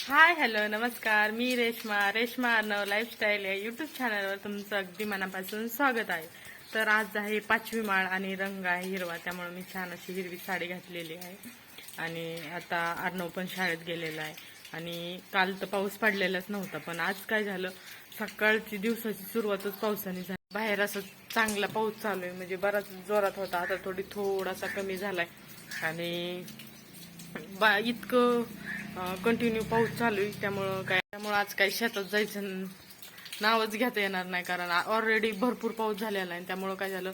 Hi hello नमस्कार. मी Reshma Arnav lifestyle या YouTube चॅनलवर तुमचं अगदी मनापासून स्वागत आहे. तर आज आहे 5वी माळ आणि रंग आहे हिरवा, त्यामुळे मी छान अशी हिरवी साडी घातलेली आहे. आणि आता अर्णव पण शाळेत गेलेला आहे. आणि काल तर पाऊस पडलेलाच नव्हता, पण आज काय झालं, सकाळची दिवसाची सुरुवातच पावसाने झाली. बाहेर असं चांगला पाऊस चालू आहे, म्हणजे बराच जोरात होता, आता थोडासा कमी झालाय. आणि इतकं कंटिन्यू पाऊस चालू आहे, त्यामुळं आज काही शेतात जायचं नावच घेता येणार नाही, कारण ऑलरेडी भरपूर पाऊस झालेला आहे. त्यामुळं काय झालं,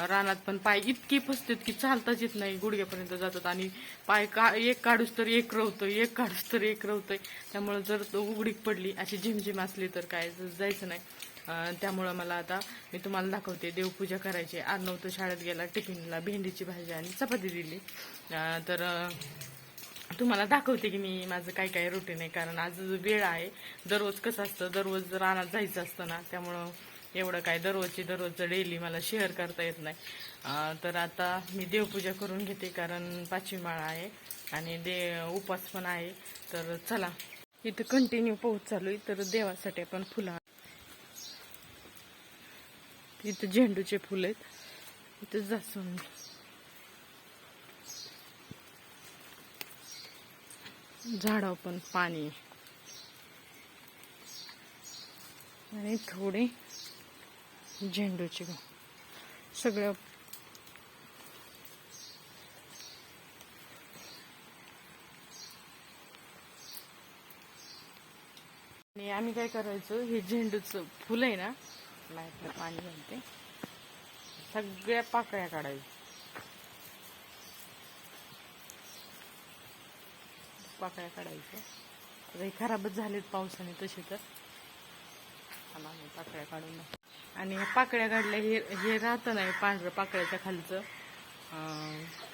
रानात पण पाय इतके फसतात की चालताच येत नाही, गुडघ्यापर्यंत जातात. आणि पाय एक काढूस तर एक रवतोय. त्यामुळं जर उघडीक पडली, अशी झिमझिम असली तर काय जायचं नाही. त्यामुळं मला आता मी तुम्हाला दाखवते, देवपूजा करायची. अर्णव तर शाळेत गेला, टिफिनला भेंडीची भाजी आणि चपाती दिली. तर तुम्हाला दाखवते की मी माझं काय काय रुटीन आहे, कारण आज वेळ आहे. दररोज कसं असतं, दररोज रानात जायचं असतं ना, त्यामुळं एवढं काय दररोजचं डेली मला शेअर करता येत नाही. तर आता मी देवपूजा करून घेते, कारण 5वी माळ आहे आणि उपास पण आहे. तर चला, इथं कंटिन्यू पाऊस चालू आहे, तर देवासाठी आपण फुलं, इथं झेंडूचे फुलं आहेत, इथं जास्वंद, झाडावर पण पाणी आणि थोडे झेंडूचे सगळं. आणि आम्ही काय करायचो, हे झेंडूचं फुलं आहे ना, लाईटला पाणी घालते, सगळ्या पाकळ्या काढायच्या, तर हे खराबच झालेत पावसाने तसे. तर आम्ही पाकळ्या काढून, आणि ह्या पाकळ्या काढल्या, हे राहतं नाही पांढरं पाकळ्याच्या खालचं,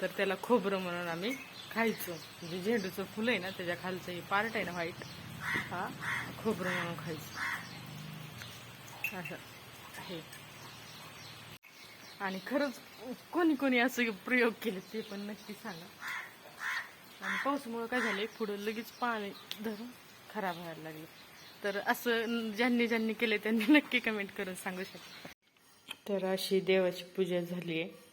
तर त्याला खोबरं म्हणून आम्ही खायचो. म्हणजे झेंडूचं फुलं आहे ना, त्याच्या खालचं हे पार्ट आहे ना व्हाईट, हा खोबरं म्हणून खायचं असं आहे. आणि खरंच कोणी असं प्रयोग केले ते पण नक्की सांगा. आणि पावसामुळं काय झालंय, पुढं लगेच पाणी धरून खराब व्हायला लागले. तर असं ज्यांनी केले त्यांनी नक्की कमेंट करून सांगू शकता. तर अशी देवाची पूजा झाली आहे.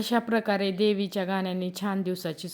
अशा प्रकारे देवीच्या गाण्यांनी छान दिवसाची